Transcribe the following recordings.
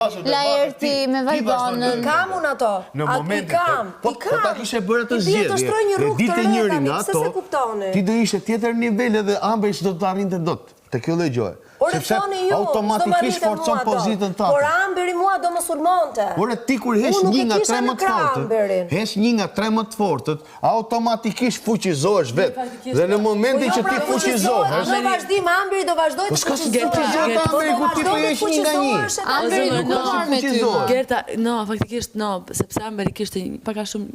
La erti me vajbanën. Kam unë ato. Në momentin. Po ta kishe bërë atë zgjedhje. Dhe ditë njërin nga ato, ti do ishe tjetër nivel edhe Amberi s'do të arrinte dot. Te kjo lloj gjoje. Sepse automatikisht forcon pozitën tënde. Por Amberi mua do mos sulmonte. Por ti kur hesh një nga 3 më të fortët, hesh një nga 3 më të fortët, automatikisht fuqizohesh vetë. Dhe në momentin që ti fuqizohesh, në vazhdim Amberi do vazhdoj të fuqizohet Amberi kur ti po jesh një nga një. Amberi nuk ka marrë me ty. Gerta, faktikisht sepse Amberi kishte pak a shumë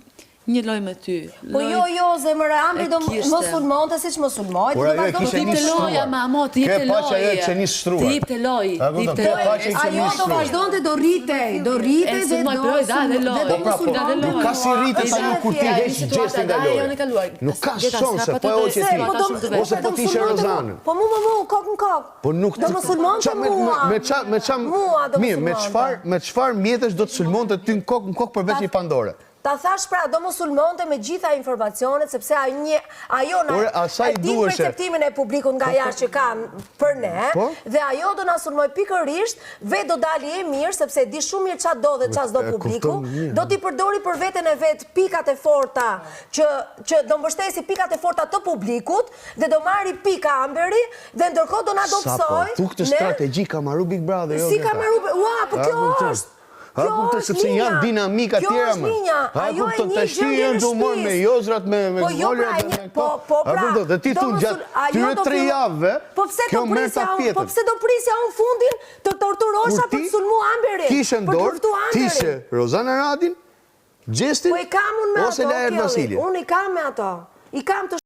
një loj me ty. Po jo, zemëra, Amberi do mos sulmonte siç mos sulmoi. Por ajo kishte një loja, mamo, ti jep te loja. Ti jep te loj. Ajo do vazhdonte do rritej dhe do mos sulmonte. Nuk ka si rritet ajo kur ti hesh gjestin nga loja. Nuk ka shanse, po ajo që ti. Ose po ti she Rozanën. Po mu, kokë në kokë. Po nuk do mos sulmonte mua. Me çfarë mjetesh do të sulmonte ty në kokë përveç një Pandore? Ta thash pra, do mos sulmonte me gjitha informacionet, sepse ajo e din perceptimin e publikut nga jashtë që kam për ne, dhe ajo do na sulmoj pikërisht, vetë do dali e mirë, sepse di shumë mirë çfarë do dhe çfarë s'do publiku, do t'i përdori për veten e vet pikat e forta, që do mbështesi pikat e forta të publikut, dhe do marri pika Amberi, dhe ndërkohë do na dobësoj. Tu këtë strategji ka marru Big Brother, jo? Si ka marru, po kjo është. Sepse janë dinamika tjera më. Ajo e një gjendje në shtëpi. Me jozrat, me ngolrat, po pra. Dhe ti thu gjatë tyre 3 javëve, kjo merr ta tjetër. Po pse do prisja unë fundin të torturosha për të sulmu Amberin? Kishe dorë, tishe Rozana Radin, Gjestin, ose Laer Vasilje? Unë i kam me ato. I kam të